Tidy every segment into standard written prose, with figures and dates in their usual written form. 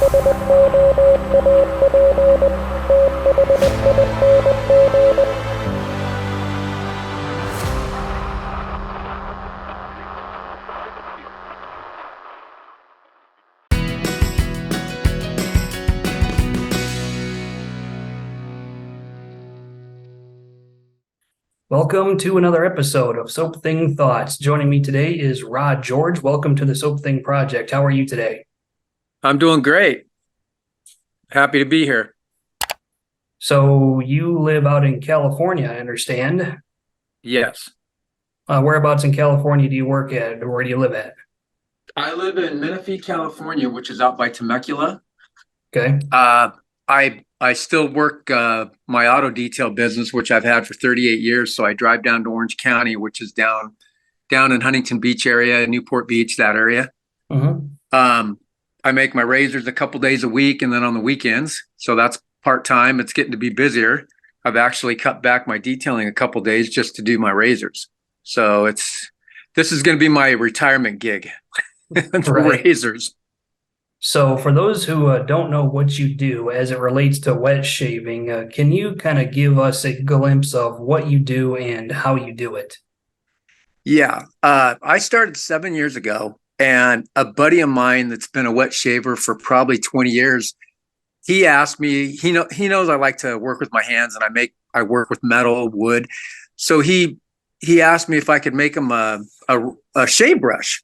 Welcome to another episode of Soap Thing Thoughts. Joining me today is Rod George. Welcome to the Soap Thing Project. How are you today? I'm doing great. Happy to be here. So you live out in California, I understand. Yes. Whereabouts in California do you work at, or where do you live at? I live in Menifee, California, which is out by Temecula. Okay. I still work my auto detail business, which I've had for 38 years. So I drive down to Orange County, which is down in Huntington Beach area, Newport Beach, that area. Mm-hmm. I make my razors a couple days a week and then on the weekends. So that's part-time. It's getting to be busier. I've actually cut back my detailing a couple days just to do my razors. So this is going to be my retirement gig. Right. Razors. So for those who don't know what you do as it relates to wet shaving, can you kind of give us a glimpse of what you do and how you do it? Yeah. I started 7 years ago, and a buddy of mine that's been a wet shaver for probably 20 years, he asked me, he knows I like to work with my hands, and I work with metal, wood. So he asked me if I could make him a shave brush.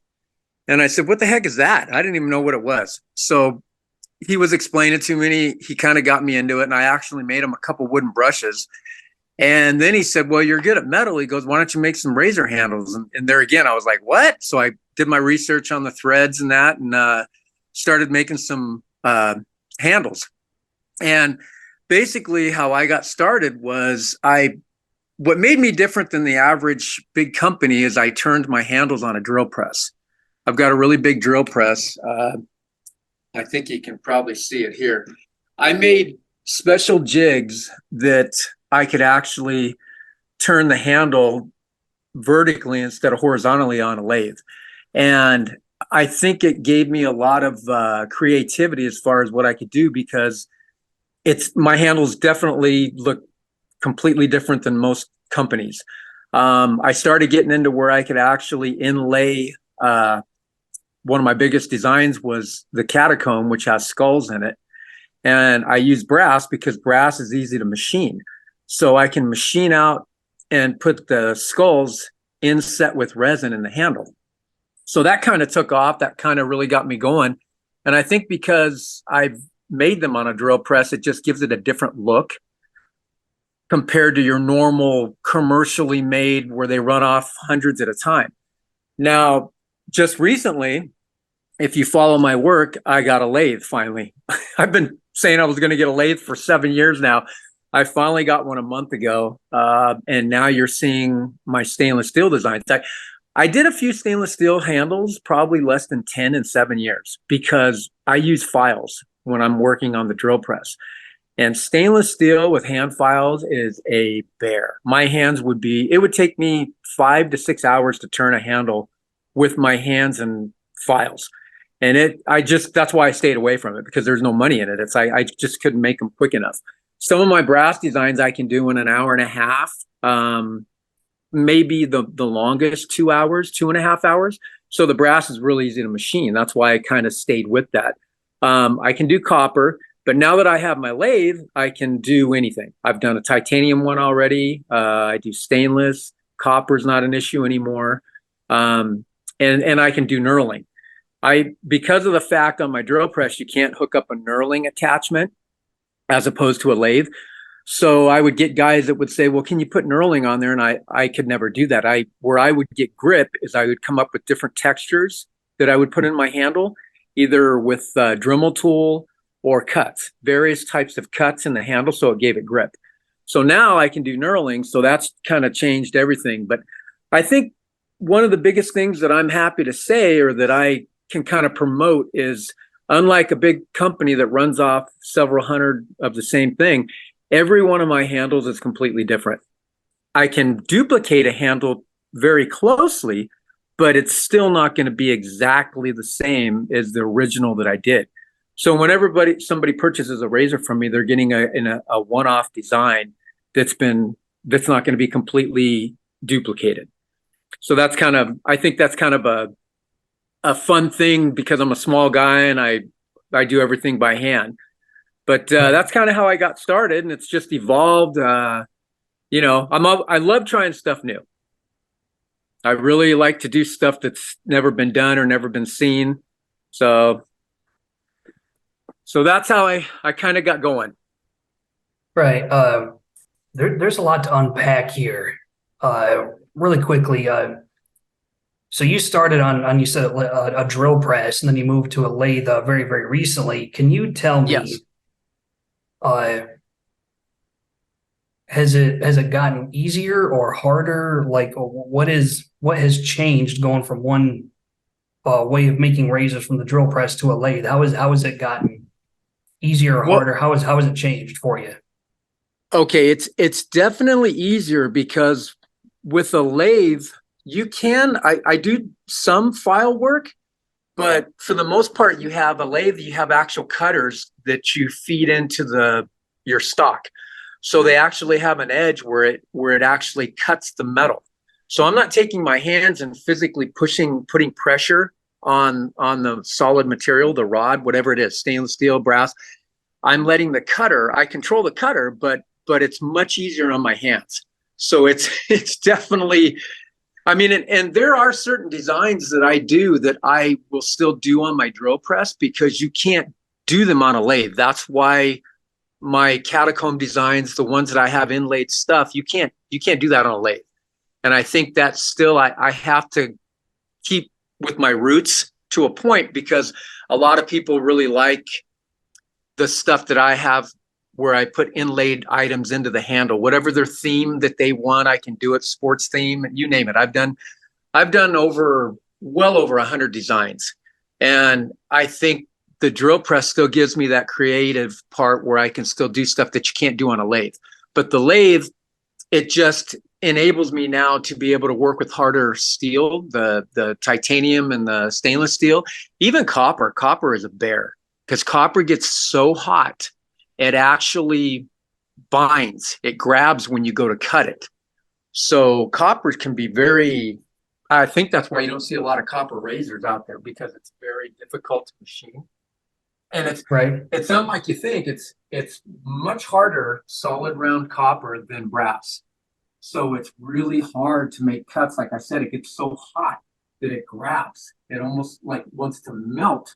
And I said, what the heck is that? I didn't even know what it was. So he was explaining to me, he kind of got me into it, and I actually made him a couple wooden brushes. And then he said, well, you're good at metal. He goes, why don't you make some razor handles? And there again, I was like, what? So I did my research on the threads and that, and started making some handles. And basically how I got started was what made me different than the average big company is I turned my handles on a drill press. I've got a really big drill press. I think you can probably see it here. I made special jigs that I could actually turn the handle vertically instead of horizontally on a lathe. And I think it gave me a lot of creativity as far as what I could do, because my handles definitely look completely different than most companies. I started getting into where I could actually inlay one of my biggest designs was the catacomb, which has skulls in it. And I use brass because brass is easy to machine. So I can machine out and put the skulls inset with resin in the handle. So that kind of took off. That kind of really got me going. And I think because I've made them on a drill press, it just gives it a different look compared to your normal commercially made where they run off hundreds at a time. Now, just recently, if you follow my work, I got a lathe finally. I've been saying I was going to get a lathe for 7 years now. I finally got one a month ago, and now you're seeing my stainless steel designs. I did a few stainless steel handles, probably less than 10 in 7 years, because I use files when I'm working on the drill press. And stainless steel with hand files is a bear. My hands it would take me 5 to 6 hours to turn a handle with my hands and files. And that's why I stayed away from it, because there's no money in it. I just couldn't make them quick enough. Some of my brass designs I can do in an hour and a half, maybe the longest 2 hours, 2.5 hours. So the brass is really easy to machine. That's why I kind of stayed with that. I can do copper, but now that I have my lathe, I can do anything. I've done a titanium one already. I do stainless. Copper's not an issue anymore. And I can do knurling. Because of the fact on my drill press, you can't hook up a knurling attachment as opposed to a lathe. So I would get guys that would say, well, can you put knurling on there? And I could never do that. Where I would get grip is I would come up with different textures that I would put in my handle, either with a Dremel tool or cuts, various types of cuts in the handle. So it gave it grip. So now I can do knurling. So that's kind of changed everything. But I think one of the biggest things that I'm happy to say, or that I can kind of promote, is unlike a big company that runs off several hundred of the same thing, every one of my handles is completely different. I can duplicate a handle very closely, but it's still not going to be exactly the same as the original that I did. So when somebody purchases a razor from me, they're getting a one-off design that's not going to be completely duplicated. So I think that's kind of a fun thing because I'm a small guy and I do everything by hand. But that's kind of how I got started, and it's just evolved. I love trying stuff new. I really like to do stuff that's never been done or never been seen. So that's how I kind of got going. Right. There's a lot to unpack here. Really quickly. So you started on you said a drill press, and then you moved to a lathe very, very recently. Can you tell me, Yes. uh, has it gotten easier or harder? Like, what has changed going from one way of making razors from the drill press to a lathe? How has it gotten easier or Well, harder? How has it changed for you? okay, it's definitely easier because with a lathe, I do some file work, but for the most part, you have a lathe, you have actual cutters that you feed into your stock. So they actually have an edge where it actually cuts the metal. So I'm not taking my hands and physically putting pressure on the solid material, the rod, whatever it is, stainless steel, brass. I'm letting I control the cutter, but it's much easier on my hands. So it's definitely, I mean, and there are certain designs that I do that I will still do on my drill press because you can't do them on a lathe. That's why my catacomb designs, the ones that I have inlaid stuff, you can't do that on a lathe. And I think that still I have to keep with my roots to a point because a lot of people really like the stuff that I have where I put inlaid items into the handle, whatever their theme that they want, I can do it, sports theme, you name it. I've done well over 100 designs. And I think the drill press still gives me that creative part where I can still do stuff that you can't do on a lathe. But the lathe, it just enables me now to be able to work with harder steel, the titanium and the stainless steel, even copper. Copper is a bear because copper gets so hot, it actually binds, it grabs when you go to cut it. So copper can be I think that's why you don't see a lot of copper razors out there because it's very difficult to machine. And Right. it's not like you think. It's much harder solid round copper than brass. So it's really hard to make cuts. Like I said, it gets so hot that it grabs. It almost like wants to melt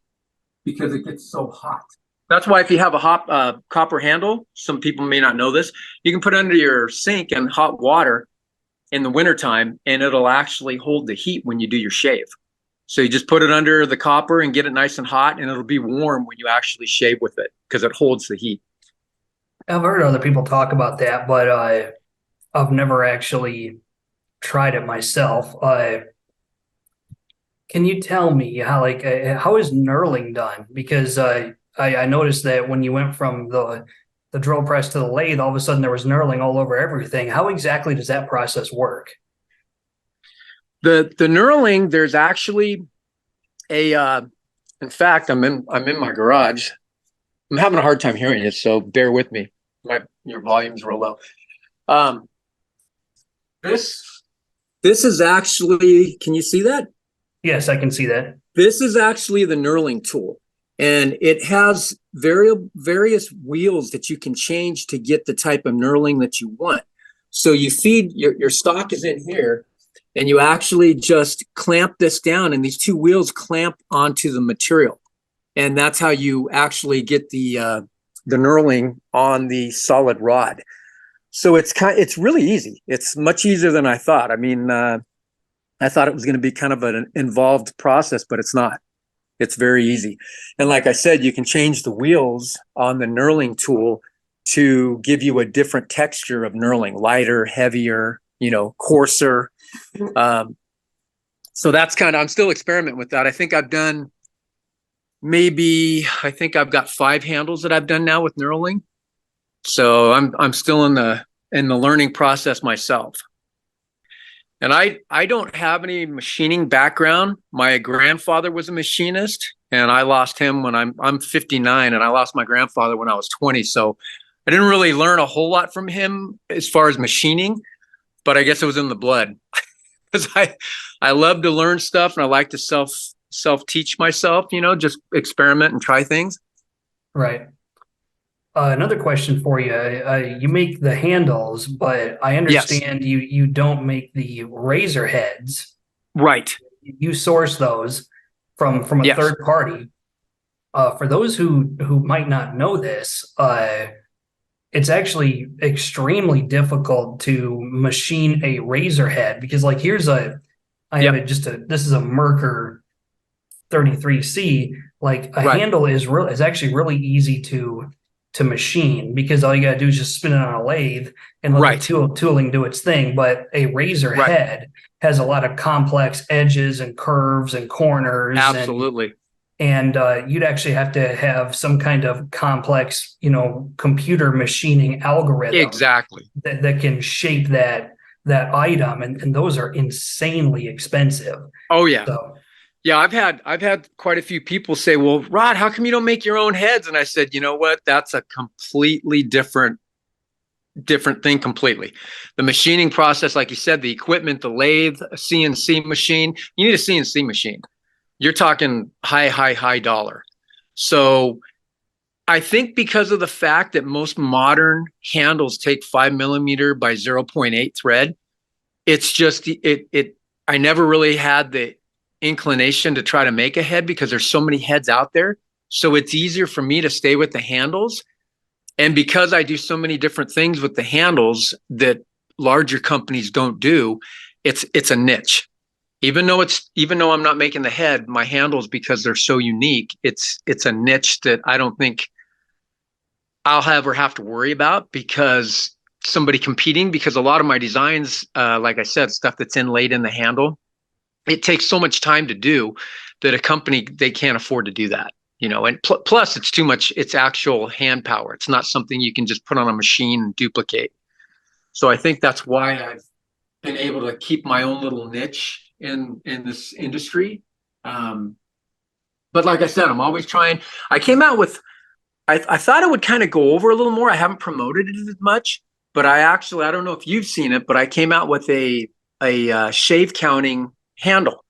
because it gets so hot. That's why if you have a copper handle, some people may not know this, you can put it under your sink in hot water in the wintertime, and it'll actually hold the heat when you do your shave. So you just put it under the copper and get it nice and hot, and it'll be warm when you actually shave with it because it holds the heat. I've heard other people talk about that, but I've never actually tried it myself. Can you tell me how is knurling done? Because I noticed that when you went from the drill press to the lathe, all of a sudden there was knurling all over everything. How exactly does that process work? The knurling, there's actually in fact, I'm in my garage. I'm having a hard time hearing you, so bear with me. Your volume's real low. This is actually, can you see that? Yes, I can see that. This is actually the knurling tool, and it has various wheels that you can change to get the type of knurling that you want. So you feed your stock is in here, and you actually just clamp this down, and these two wheels clamp onto the material, and that's how you actually get the knurling on the solid rod. So it's really easy. It's much easier than I thought. I mean, I thought it was going to be kind of an involved process, but it's not. It's very easy. And like I said, you can change the wheels on the knurling tool to give you a different texture of knurling, lighter, heavier, coarser. So that's I'm still experimenting with that. I think I've got 5 handles that I've done now with knurling. So I'm still in the learning process myself. And I don't have any machining background. My grandfather was a machinist, and I lost him when I'm 59, and I lost my grandfather when I was 20. So I didn't really learn a whole lot from him as far as machining, but I guess it was in the blood because I love to learn stuff, and I like to self teach myself, just experiment and try things. Right. Another question for you. You make the handles, but I Yes. understand you don't make the razor heads. Right. You source those from a Yes. third party. For those who might not know this, it's actually extremely difficult to machine a razor head because like I have Yep. it this is a Merkur 33C. Like a Right. handle is actually really easy to machine because all you gotta do is just spin it on a lathe and let the Right. tooling do its thing. But a razor Right. head has a lot of complex edges and curves and corners Absolutely. and you'd actually have to have some kind of complex, computer machining algorithm Exactly. that can shape that item, and those are insanely expensive. Oh yeah. So Yeah, I've had quite a few people say, "Well, Rod, how come you don't make your own heads?" And I said, "You know what? That's a completely different thing completely. The machining process, like you said, the equipment, the lathe, a CNC machine, you need a CNC machine. You're talking high dollar. So I think because of the fact that most modern handles take 5 millimeter by 0.8 thread, it's just it I never really had the inclination to try to make a head because there's so many heads out there. So it's easier for me to stay with the handles. And because I do so many different things with the handles that larger companies don't do, it's a niche. Even though I'm not making the head, my handles, because they're so unique, it's a niche that I don't think I'll ever have to worry about because somebody competing, because a lot of my designs, like I said, stuff that's inlaid in the handle, it takes so much time to do that a company, they can't afford to do that. And plus it's too much, it's actual hand power. It's not something you can just put on a machine and duplicate. So I think that's why I've been able to keep my own little niche in this industry. Um, but like I said, I'm always trying. I came out with, I thought it would kind of go over a little more. I haven't promoted it as much, but I don't know if you've seen it, but I came out with a shave counting handle.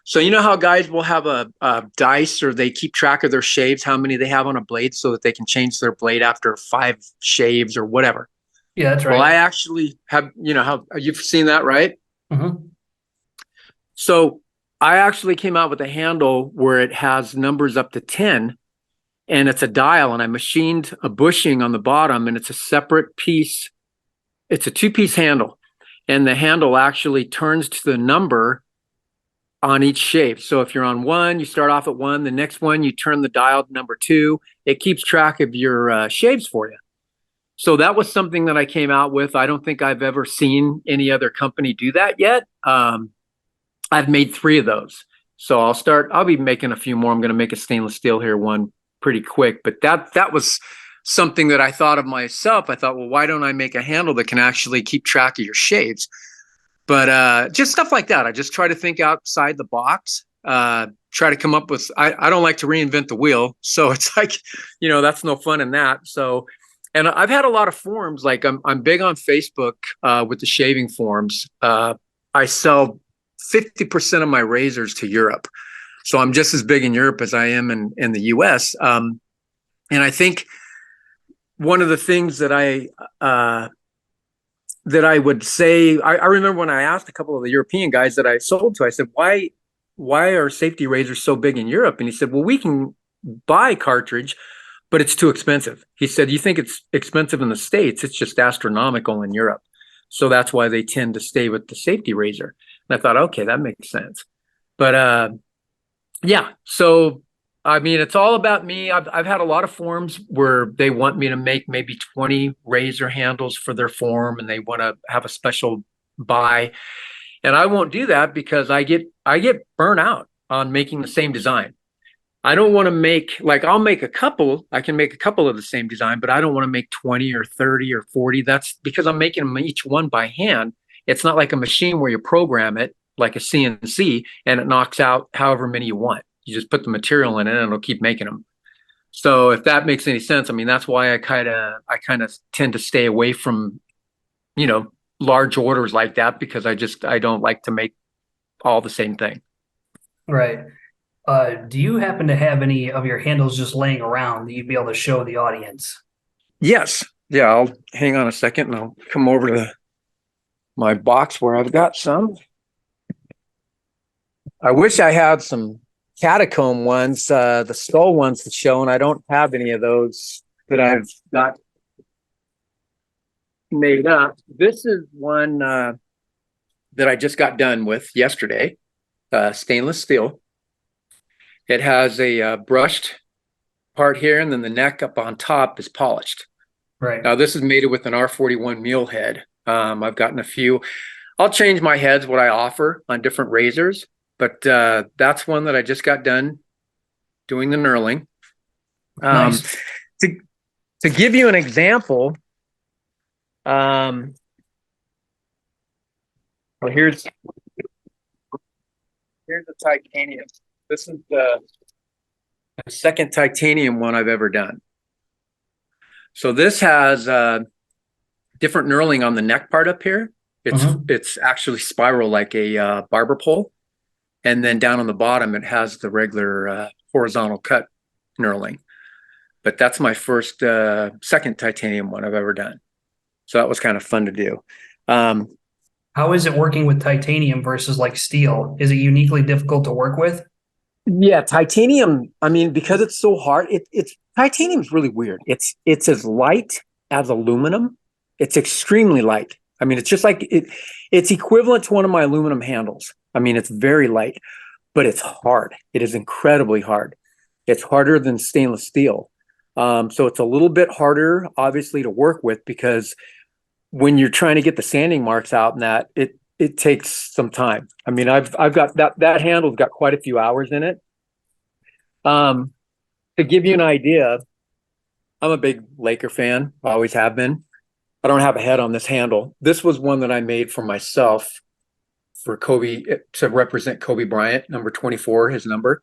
So you know how guys will have a dice, or they keep track of their shaves, how many they have on a blade, so that they can change their blade after 5 shaves or whatever. yeah, that's Well, I right. actually have, how you've seen that, right? Hmm. So I actually came out with a handle where it has numbers up to 10, and it's a dial, and I machined a bushing on the bottom, and it's a separate piece. It's a 2-piece handle, and the handle actually turns to the number on each shave. So if you're on 1, you start off at 1. The next one, you turn the dial to number 2. It keeps track of your shaves for you. So that was something that I came out with. I don't think I've ever seen any other company do that yet. I've made 3 of those. So I'll be making a few more. I'm going to make a stainless steel here one pretty quick, but that was something that I thought of myself. I thought, well, why don't I make a handle that can actually keep track of your shaves? But just stuff like that. I just try to think outside the box, try to come up with, I don't like to reinvent the wheel. So it's like, that's no fun in that. So, and I've had a lot of forums, like I'm big on Facebook with the shaving forums. I sell 50% of my razors to Europe. So I'm just as big in Europe as I am in the US. And I think one of the things that I would say, I remember when I asked a couple of the European guys that I sold to, I said, why are safety razors so big in Europe? And he said, well, we can buy cartridge, but it's too expensive. He said, you think it's expensive in the States, it's just astronomical in Europe. So that's why they tend to stay with the safety razor. And I thought, okay, that makes sense. But yeah, so I mean, it's all about me. I've had a lot of forums where they want me to make maybe 20 razor handles for their forum, and they want to have a special buy. And I won't do that because I get burnt out on making the same design. I don't want to make, like, I can make a couple of the same design, but I don't want to make 20 or 30 or 40. That's because I'm making them each one by hand. It's not like a machine where you program it like a CNC and it knocks out however many you want. You just put the material in it and it'll keep making them. So if that makes any sense, I mean, that's why I kind of tend to stay away from, you know, large orders like that, because I don't like to make all the same thing. Right. Do you happen to have any of your handles just laying around that you'd be able to show the audience? Yes. Yeah, I'll hang on a second and I'll come over to my box where I've got some. I wish I had some catacomb ones, the skull ones to show, and I don't have any of those that I've got made up. This is one that I just got done with yesterday, stainless steel. It has a brushed part here, and then the neck up on top is polished. Right. Now, this is mated with an R41 mule head. I've gotten a few. I'll change my heads, what I offer on different razors, but that's one that I just got done doing the knurling. Nice. To give you an example, well, here's the titanium. This is the second titanium one I've ever done. So this has different knurling on the neck part up here. It's actually spiral like a barber pole. And then down on the bottom, it has the regular horizontal cut knurling. But that's my first, second titanium one I've ever done. So that was kind of fun to do. How is it working with titanium versus like steel? Is it uniquely difficult to work with? Yeah, titanium. I mean, because it's so hard, it's titanium's really weird. It's as light as aluminum. It's extremely light. I mean, it's just like it's equivalent to one of my aluminum handles. I mean, it's very light, but it's hard. It is incredibly hard. It's harder than stainless steel. So it's a little bit harder, obviously, to work with, because when you're trying to get the sanding marks out and that, it takes some time. I mean, I've got that handle's got quite a few hours in it. To give you an idea, I'm a big Laker fan. Always have been. I don't have a head on this handle. This was one that I made for myself for Kobe, to represent Kobe Bryant, number 24, his number.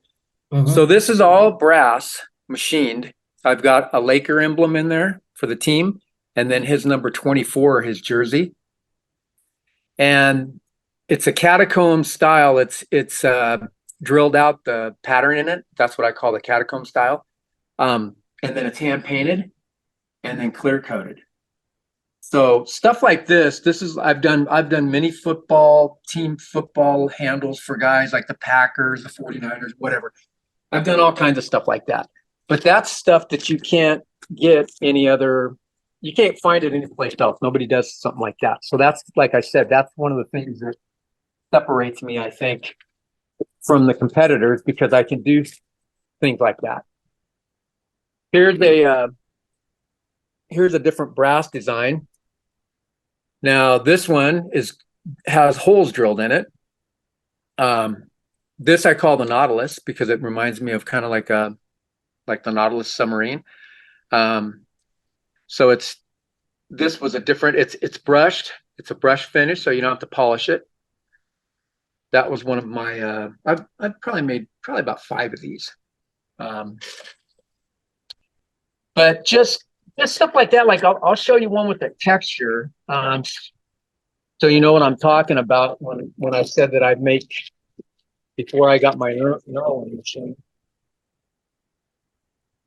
So this is all brass machined. I've got a Laker emblem in there for the team, and then his number 24, his jersey. And it's a catacomb style. It's drilled out the pattern in it. That's what I call the catacomb style. And then it's hand painted and then clear coated. So stuff like this is I've done many team football handles for guys like the Packers, the 49ers, whatever. I've done all kinds of stuff like that. But that's stuff that you can't get you can't find it anyplace else. Nobody does something like that. So that's, like I said, that's one of the things that separates me, I think, from the competitors, because I can do things like that. Here's a different brass design. Now this one has holes drilled in it. This I call the Nautilus because it reminds me of kind of like the Nautilus submarine. So this was a different, it's brushed. It's a brush finish, so you don't have to polish it. That was one of my, I've probably made about 5 of these. But just stuff like that. Like I'll show you one with the texture. So you know what I'm talking about when I said that I'd make before I got my knurling machine.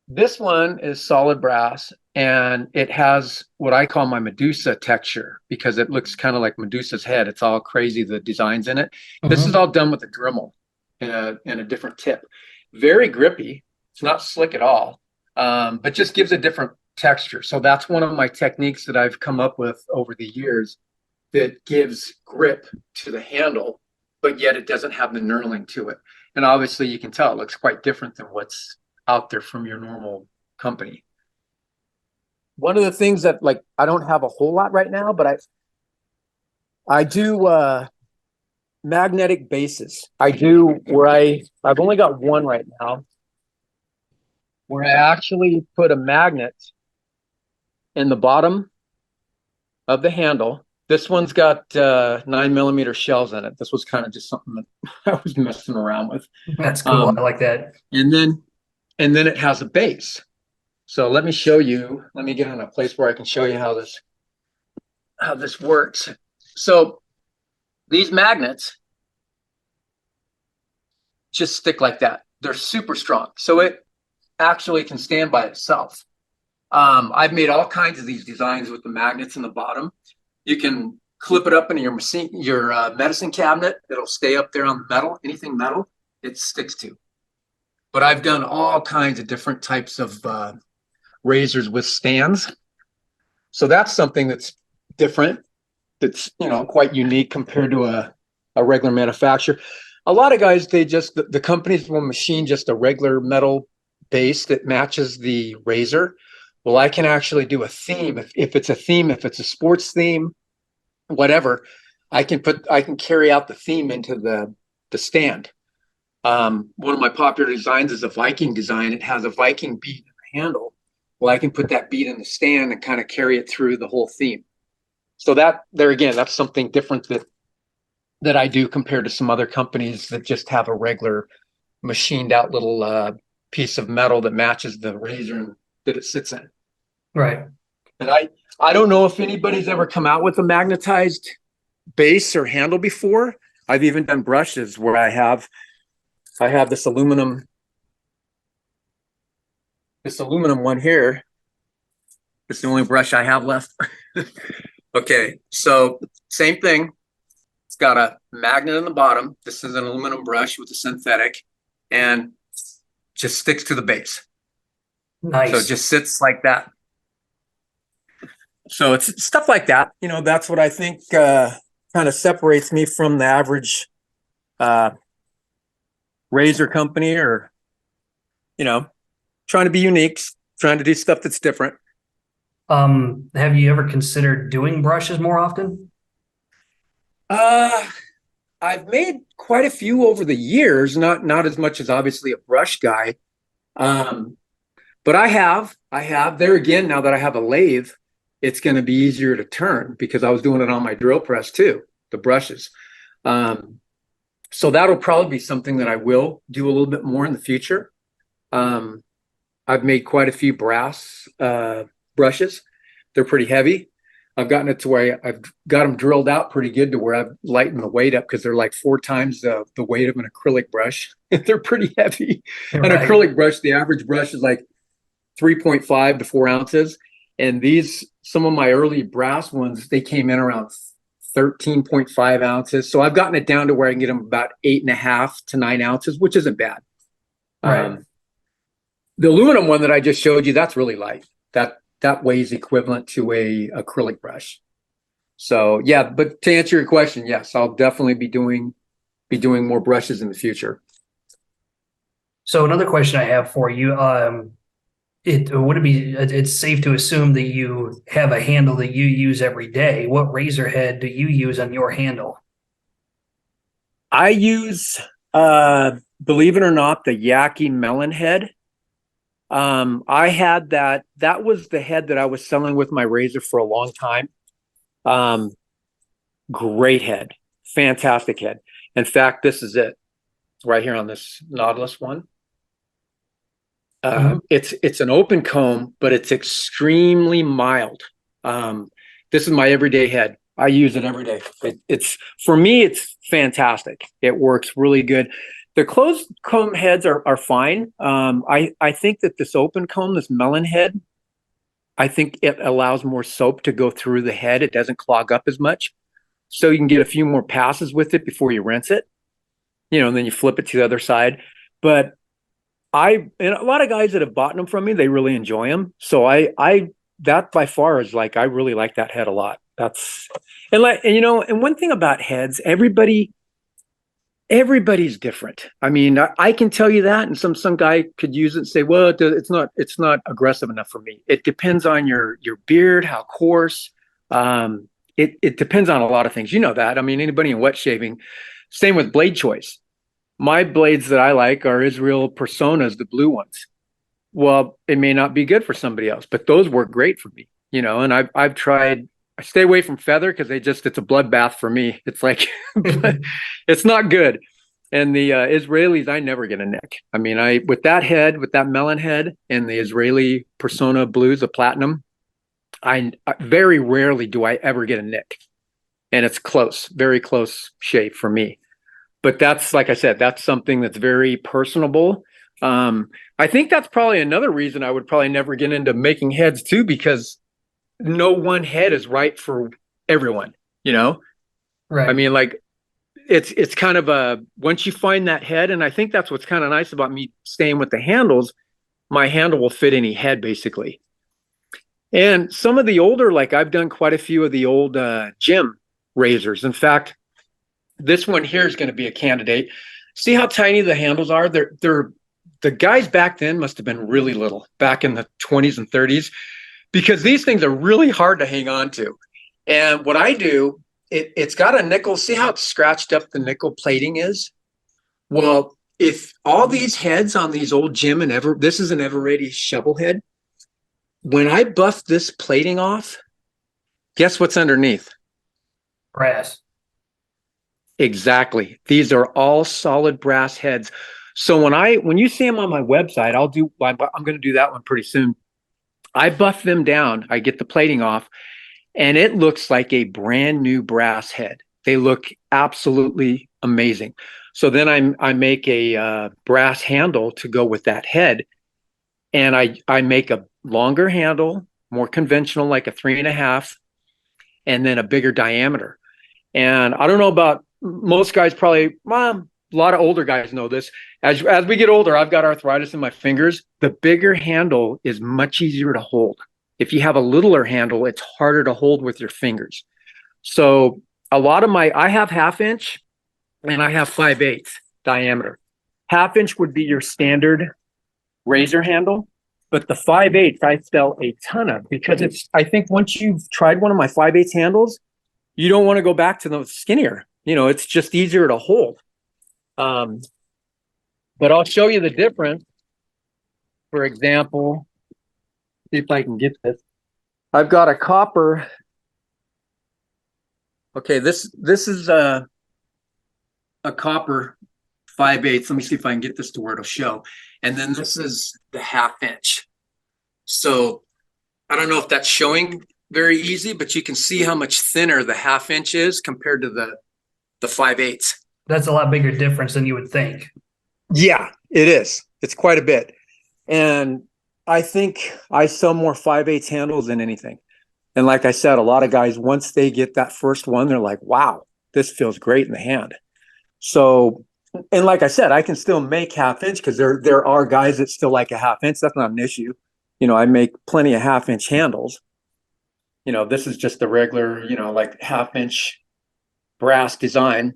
This one is solid brass, and it has what I call my Medusa texture because it looks kind of like Medusa's head. It's all crazy, the designs in it. This is all done with a Dremel and a different tip. Very grippy. It's not slick at all, but just gives a different texture. So that's one of my techniques that I've come up with over the years that gives grip to the handle, but yet it doesn't have the knurling to it. And obviously you can tell it looks quite different than what's out there from your normal company. One of the things that, like, I don't have a whole lot right now, but I do magnetic bases. I do where I've only got one right now, where I actually put a magnet in the bottom of the handle, This one's got 9 millimeter shells in it. This was kind of just something that I was messing around with. That's cool. I Um, like that. and then it has a base. So let me show you. Let me get in a place where I can show you how this works. So these magnets just stick like that. They're super strong. So it actually can stand by itself. I've made all kinds of these designs with the magnets in the bottom. You can clip it up into your medicine cabinet. It'll stay up there on the metal. Anything metal, it sticks to. But I've done all kinds of different types of razors with stands. So that's something that's different. That's quite unique compared to a regular manufacturer. A lot of guys, the companies will machine just a regular metal base that matches the razor. Well, I can actually do a theme. If it's a theme, if it's a sports theme, whatever, I can carry out the theme into the stand. One of my popular designs is a Viking design. It has a Viking bead in the handle. Well, I can put that bead in the stand and kind of carry it through the whole theme. So that's something different that I do compared to some other companies that just have a regular machined out little piece of metal that matches the razor that it sits in. Right. And I don't know if anybody's ever come out with a magnetized base or handle before. I've even done brushes where I have this aluminum one here. It's the only brush I have left. Okay, so same thing. It's got a magnet in the bottom. This is an aluminum brush with a synthetic, and just sticks to the base. Nice. So it just sits like that. So it's stuff like that. That's what I think kind of separates me from the average razor company, or trying to be unique, trying to do stuff that's different. Have you ever considered doing brushes more often? I've made quite a few over the years, not as much as obviously a brush guy. But I have there again, now that I have a lathe, it's going to be easier to turn because I was doing it on my drill press too, the brushes. So that'll probably be something that I will do a little bit more in the future. I've made quite a few brass brushes. They're pretty heavy. I've gotten it to where I've got them drilled out pretty good to where I've lightened the weight up because they're like 4 times the weight of an acrylic brush. They're pretty heavy. Right. An acrylic brush, the average brush is like 3.5 to 4 ounces. And some of my early brass ones, they came in around 13.5 ounces. So I've gotten it down to where I can get them about 8.5 to 9 ounces, which isn't bad. Right. The aluminum one that I just showed you, that's really light. That weighs equivalent to a acrylic brush. So yeah, but to answer your question, yes, I'll definitely be doing more brushes in the future. So another question I have for you, it's safe to assume that you have a handle that you use every day. What razor head do you use on your handle? I use, believe it or not, the Yaki melon head. I had that was the head that I was selling with my razor for a long time. Great head, fantastic head. In fact, this is it. It's right here on this Nautilus one. It's an open comb, but it's extremely mild. This is my everyday head. I use it every day. For me, it's fantastic. It works really good. The closed comb heads are fine. I think that this open comb, this melon head, I think it allows more soap to go through the head. It doesn't clog up as much. So you can get a few more passes with it before you rinse it, and then you flip it to the other side. But and a lot of guys that have bought them from me, they really enjoy them. So that by far is I really like that head a lot. And one thing about heads, everybody's different. I mean, I can tell you that, and some guy could use it and say, well, it's not aggressive enough for me. It depends on your beard, how coarse. It depends on a lot of things. You know that. I mean, anybody in wet shaving, same with blade choice. My blades that I like are Israel Personas, the blue ones. Well, it may not be good for somebody else, but those work great for me, and I've tried I stay away from feather because it's a bloodbath for me. It's like, it's not good. And the Israelis, I never get a nick. I mean, with that melon head and the Israeli Persona Blues, the platinum, I very rarely do I ever get a nick. And it's close, very close shave for me. But that's, like I said, that's something that's very personable. I think that's probably another reason I would probably never get into making heads too, because no one head is right for everyone, you know? I Right. mean, like it's kind of once you find that head, and I think that's what's kind of nice about me staying with the handles, my handle will fit any head basically. And some of the older, like I've done quite a few of the old gym razors. In fact, this one here is going to be a candidate. See how tiny the handles are? They're the guys back then must have been really little back in the 20s and 30s, because these things are really hard to hang on to. And what I do, it's got a nickel. See how scratched up the nickel plating is? Well, if all these heads on these old Jim and this is an Everready shovel head. When I buff this plating off, guess what's underneath? Brass. Exactly. These are all solid brass heads. So when you see them on my website, I'm going to do that one pretty soon. I buff them down. I get the plating off, and it looks like a brand new brass head. They look absolutely amazing. So then I make a brass handle to go with that head, and I make a longer handle, more conventional, like a 3.5, and then a bigger diameter. And I don't know about most guys, probably, well, a lot of older guys know this. As we get older, I've got arthritis in my fingers. The bigger handle is much easier to hold. If you have a littler handle, it's harder to hold with your fingers. So a lot of I have 1/2 inch and I have 5/8 diameter. 1/2 inch would be your standard razor handle, but the 5/8 I sell a ton of, because I think once you've tried one of my 5/8 handles, you don't want to go back to the skinnier. It's just easier to hold. But I'll show you the difference. For example, see if I can get this. I've got a copper. Okay, this is a copper 5/8. Let me see if I can get this to where it'll show. And then this is the 1/2 inch. So I don't know if that's showing very easy, but you can see how much thinner the 1/2 inch is compared to the 5/8. That's a lot bigger difference than you would think. Yeah, it is. It's quite a bit. And I think I sell more 5/8 handles than anything. And like I said, a lot of guys, once they get that first one, they're like, wow, this feels great in the hand. So, and like I said, I can still make 1/2 inch, because there are guys that still like a 1/2 inch. That's not an issue. I make plenty of 1/2 inch handles. This is just the regular, like 1/2 inch brass design.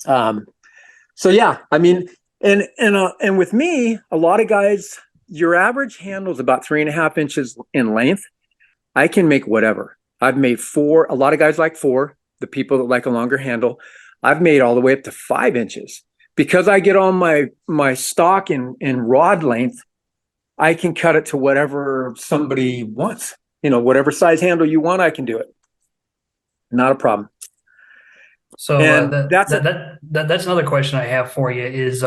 So yeah, I mean, and with me, a lot of guys, your average handle is about 3.5 inches in length. I can make whatever. I've made 4. A lot of guys like 4. The people that like a longer handle, I've made all the way up to 5 inches, because I get on my stock in rod length. I can cut it to whatever somebody wants. Whatever size handle you want, I can do it. Not a problem. So And that's another question I have for you is,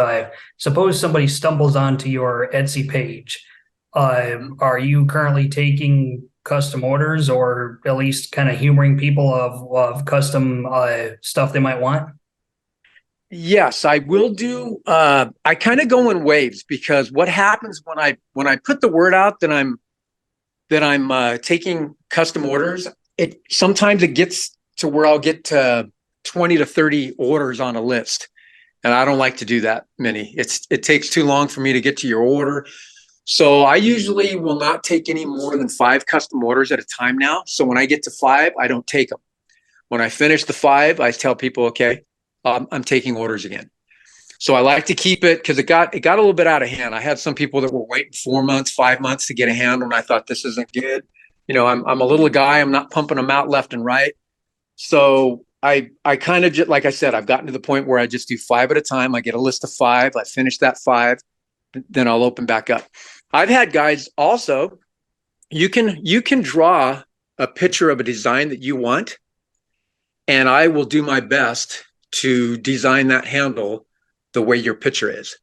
suppose somebody stumbles onto your Etsy page. Are you currently taking custom orders, or at least kind of humoring people of custom stuff they might want? Yes, I will do. I kind of go in waves, because what happens when I put the word out that I'm taking custom orders, sometimes it gets to where I'll get to 20 to 30 orders on a list, and I don't like to do that many. It takes too long for me to get to your order. So I usually will not take any more than 5 custom orders at a time now. So when I get to 5, I don't take them. When I finish the 5, I tell people, okay, I'm taking orders again. So I like to keep it, because it got a little bit out of hand. I had some people that were waiting 4 months, 5 months to get a handle, and I thought, this isn't good. I'm a little guy. I'm not pumping them out left and right. So I kind of just, like I said, I've gotten to the point where I just do 5 at a time. I get a list of 5. I finish that 5, then I'll open back up. I've had guys also, you can draw a picture of a design that you want, and I will do my best to design that handle the way your picture is.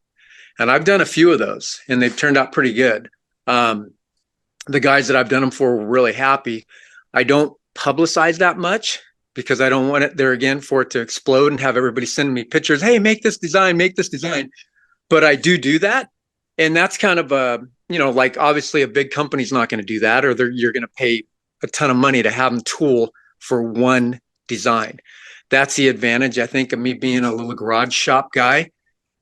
And I've done a few of those, and they've turned out pretty good. The guys that I've done them for were really happy. I don't publicize that much because I don't want it there again for it to explode and have everybody send me pictures. Hey, make this design, make this design. But I do that. And that's kind of a, like obviously a big company's not going to do that, or you're going to pay a ton of money to have them tool for one design. That's the advantage, I think, of me being a little garage shop guy,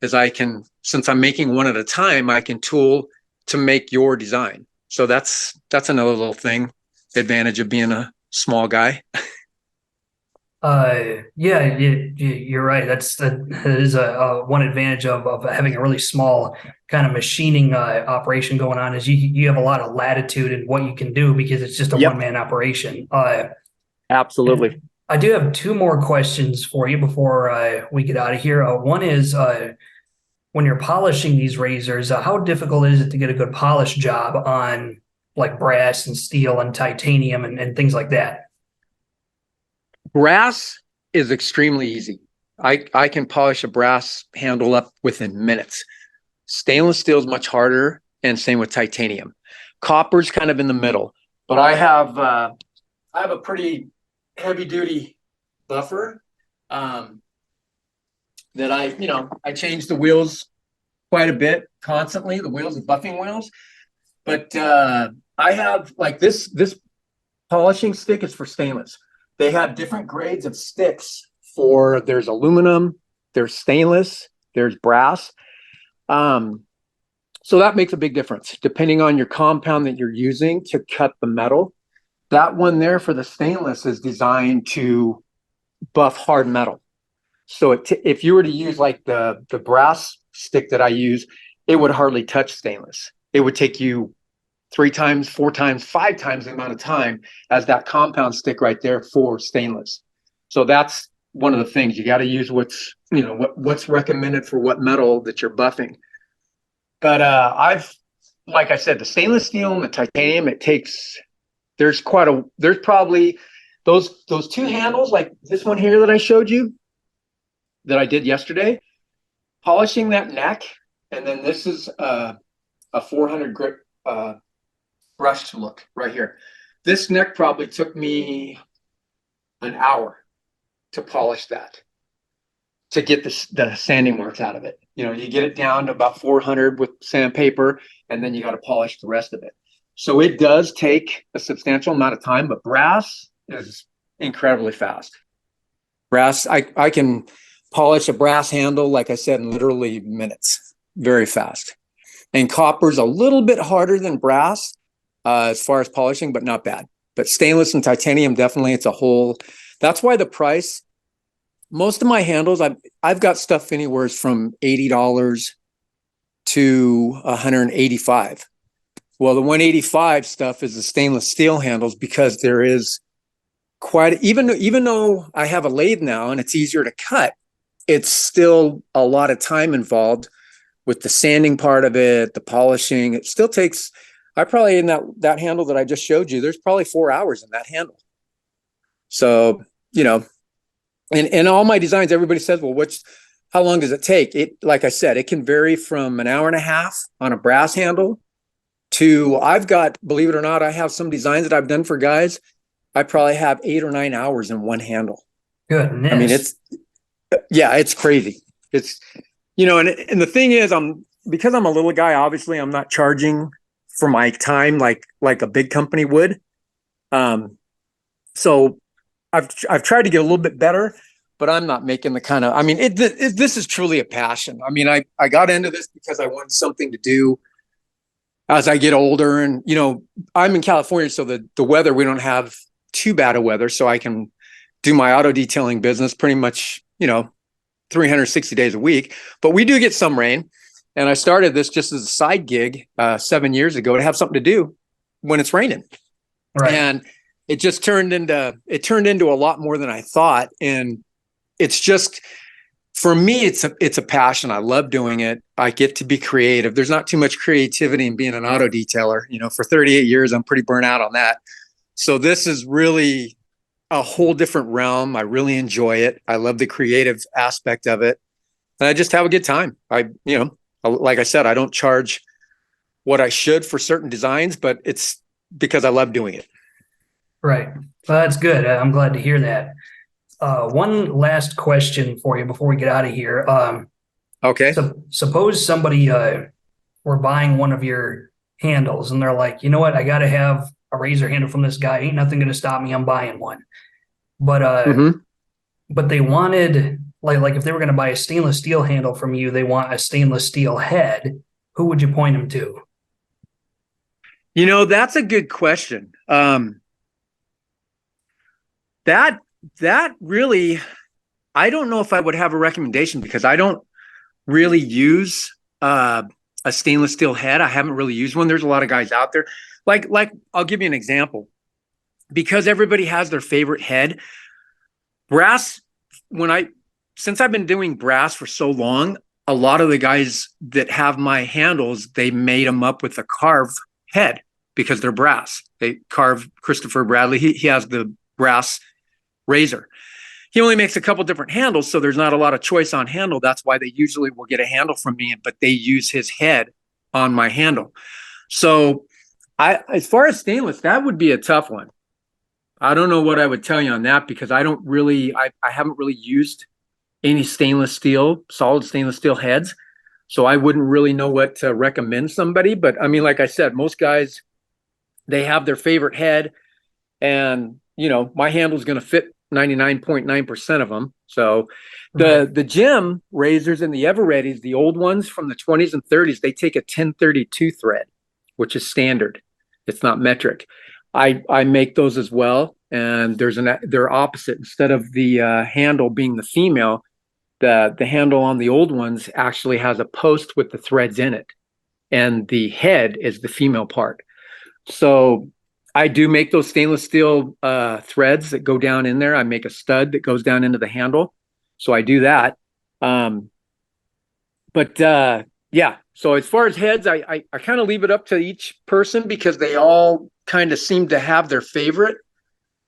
is I can, since I'm making one at a time, I can tool to make your design. So that's another little thing, advantage of being a small guy. Yeah, you're right. That is a one advantage of having a really small kind of machining operation going on, is you have a lot of latitude in what you can do because it's just a Yep. one-man operation. Absolutely. I do have two more questions for you before we get out of here. One is when you're polishing these razors, how difficult is it to get a good polish job on like brass and steel and titanium and things like that? Brass is extremely easy. I can polish a brass handle up within minutes. Stainless steel is much harder, and same with titanium. Copper's kind of in the middle, but I have a pretty heavy duty buffer that I change the wheels quite a bit constantly. The wheels are buffing wheels, but I have like this polishing stick is for stainless. They have different grades of sticks for, there's aluminum, there's stainless, there's brass. So that makes a big difference depending on your compound that you're using to cut the metal. That one there for the stainless is designed to buff hard metal. So if you were to use like the brass stick that I use, it would hardly touch stainless. It would take you 3 times, 4 times, 5 times the amount of time as that compound stick right there for stainless. So that's one of the things. You got to use what's recommended for what metal that you're buffing. But like I said, the stainless steel and the titanium, there's probably those 2 handles, like this one here that I showed you, that I did yesterday, polishing that neck. And then this is a 400 grit brushed look right here. This neck probably took me an hour to polish that, to get the sanding marks out of it. You get it down to about 400 with sandpaper, and then you got to polish the rest of it. So it does take a substantial amount of time, but brass is incredibly fast. Brass, I can polish a brass handle, like I said, in literally minutes, very fast. And copper's a little bit harder than brass as far as polishing, but not bad. But stainless and titanium, definitely, that's why the price, most of my handles, I've got stuff anywhere from $80 to $185. Well, the 185 stuff is the stainless steel handles, because there is even though I have a lathe now and it's easier to cut, it's still a lot of time involved with the sanding part of it, the polishing. It still takes, I probably, in that handle that I just showed you, there's probably 4 hours in that handle. So, and all my designs, everybody says, well, how long does it take? Like I said, it can vary from an hour and a half on a brass handle to, I've got, believe it or not, I have some designs that I've done for guys. I probably have 8 or 9 hours in one handle. Goodness. I mean, it's crazy. It's, and the thing is, because I'm a little guy, obviously I'm not charging for my time like a big company would. So I've tried to get a little bit better, but I'm not making the kind of, this is truly a passion. I mean, I got into this because I wanted something to do as I get older, and, I'm in California, so the weather, we don't have too bad of weather, so I can do my auto detailing business pretty much, 360 days a week, but we do get some rain. And I started this just as a side gig 7 years ago to have something to do when it's raining. Right. And it just turned into a lot more than I thought. And it's just, for me, it's a passion. I love doing it. I get to be creative. There's not too much creativity in being an auto detailer. For 38 years, I'm pretty burnt out on that. So this is really a whole different realm. I really enjoy it. I love the creative aspect of it. And I just have a good time. Like I said, I don't charge what I should for certain designs, but it's because I love doing it. Right. Well, that's good. I'm glad to hear that. One last question for you before we get out of here. Okay. So suppose somebody were buying one of your handles and they're like, you know what, I got to have a razor handle from this guy. Ain't nothing going to stop me. I'm buying one. But Mm-hmm. but they wanted like if they were going to buy a stainless steel handle from you, they want a stainless steel head. Who would you point them to? That's a good question. That that really, I don't know if I would have a recommendation because I don't really use a stainless steel head. I haven't really used one. There's a lot of guys out there. Like I'll give you an example. Because everybody has their favorite head. Brass, since I've been doing brass for so long, a lot of the guys that have my handles, they made them up with a carved head because they're brass. They carve Christopher Bradley. He has the brass razor. He only makes a couple different handles, so there's not a lot of choice on handle. That's why they usually will get a handle from me, but they use his head on my handle. So as far as stainless, that would be a tough one. I don't know what I would tell you on that because I haven't really used any solid stainless steel heads. So I wouldn't really know what to recommend somebody. But I mean, like I said, most guys, they have their favorite head and, my handle is going to fit 99.9% of them. So the gym razors and the Evereadys, the old ones from the 20s and 30s, they take a 1032 thread, which is standard. It's not metric. I make those as well, and they're opposite. Instead of the handle being the female, the handle on the old ones actually has a post with the threads in it, and the head is the female part. So I do make those stainless steel threads that go down in there. I make a stud that goes down into the handle, so I do that. But yeah, so as far as heads, I kind of leave it up to each person because they all kind of seem to have their favorite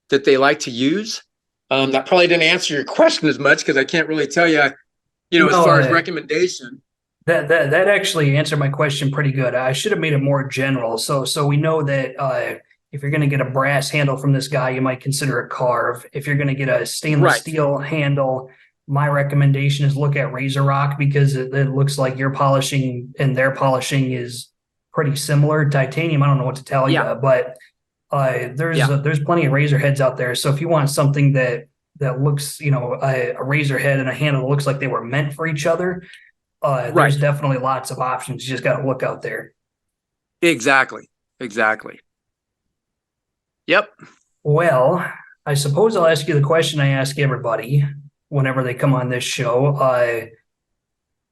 that they like to use. That probably didn't answer your question as much because I can't really tell you, as No, far as recommendation. that actually answered my question pretty good. I should have made it more general. So we know that if you're going to get a brass handle from this guy, you might consider a carve. If you're going to get a stainless Right. steel handle, my recommendation is look at Razor Rock because it looks like your polishing and their polishing is pretty similar. Titanium, I don't know what to tell you, Yeah. but there's plenty of razor heads out there. So if you want something that looks, a razor head and a handle that looks like they were meant for each other, there's Right. definitely lots of options. You just got to look out there. Exactly. Yep. Well, I suppose I'll ask you the question I ask everybody whenever they come on this show.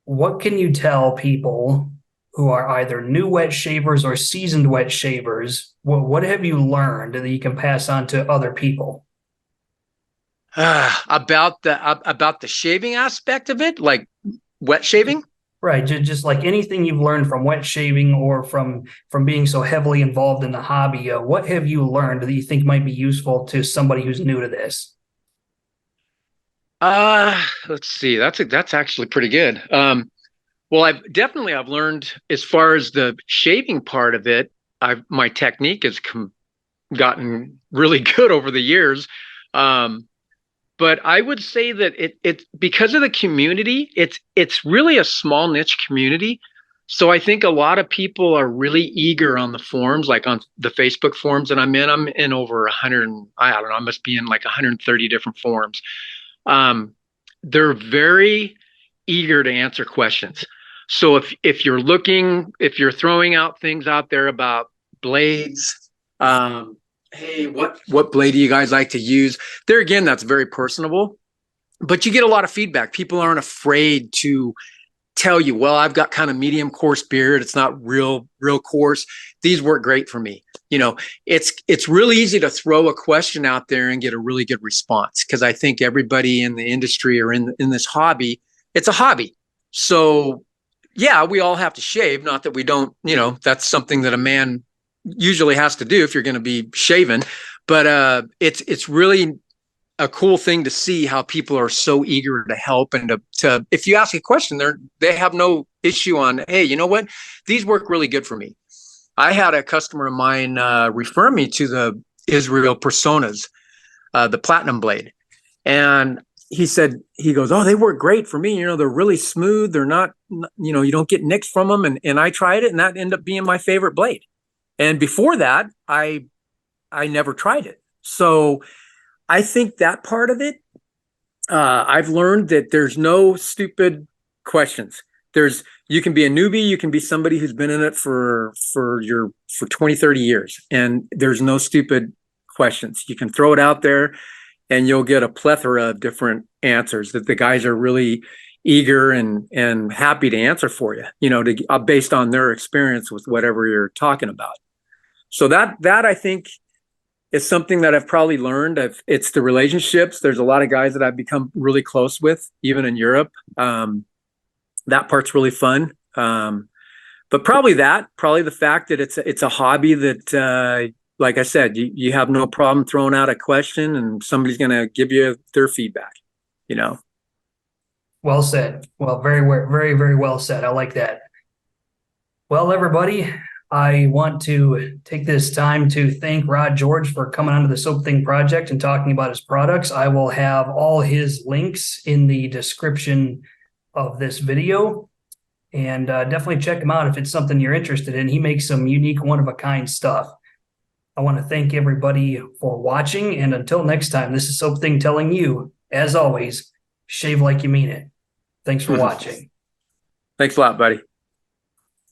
What can you tell people who are either new wet shavers or seasoned wet shavers? What have you learned that you can pass on to other people? About the shaving aspect of it, like wet shaving. Right, just like anything you've learned from wet shaving or from being so heavily involved in the hobby, what have you learned that you think might be useful to somebody who's new to this? Let's see. That's actually pretty good. Well, I've learned as far as the shaving part of it. My technique has gotten really good over the years. But I would say that it because of the community, it's really a small niche community. So I think a lot of people are really eager on the forums, like on the Facebook forums that I'm in. I'm in over 100, I don't know, I must be in like 130 different forums. They're very eager to answer questions. So if you're throwing out things out there about blades, hey, what blade do you guys like to use? There again, that's very personable, but you get a lot of feedback. People aren't afraid to tell you, well, I've got kind of medium coarse beard. It's not real coarse. These work great for me. It's really easy to throw a question out there and get a really good response because I think everybody in the industry or in this hobby, it's a hobby. So yeah, we all have to shave. Not that we don't, that's something that a man usually has to do if you're going to be shaving. But it's really a cool thing to see how people are so eager to help and to if you ask a question, they have no issue on, hey, you know what? These work really good for me. I had a customer of mine refer me to the Israel Personas, the Platinum Blade. And he goes, oh, they work great for me. They're really smooth. They're not, you don't get nicks from them. And I tried it, and that ended up being my favorite blade. And before that, I never tried it. So I think that part of it, I've learned that there's no stupid questions. You can be a newbie, you can be somebody who's been in it for 20, 30 years, and there's no stupid questions. You can throw it out there and you'll get a plethora of different answers that the guys are really eager and happy to answer for you, based on their experience with whatever you're talking about. So that I think is something that I've probably learned. It's the relationships. There's a lot of guys that I've become really close with, even in Europe. That part's really fun. But probably the fact that it's a hobby that, like I said, you have no problem throwing out a question and somebody's going to give you their feedback, Well said. Well, very, very, very well said. I like that. Well, everybody, I want to take this time to thank Rod George for coming onto the Soap Thing project and talking about his products. I will have all his links in the description of this video, and definitely check him out if it's something you're interested in. He makes some unique, one-of-a-kind stuff. I want to thank everybody for watching, and until next time, this is Soap Thing telling you, as always, shave like you mean it. Thanks for watching. Thanks a lot, buddy.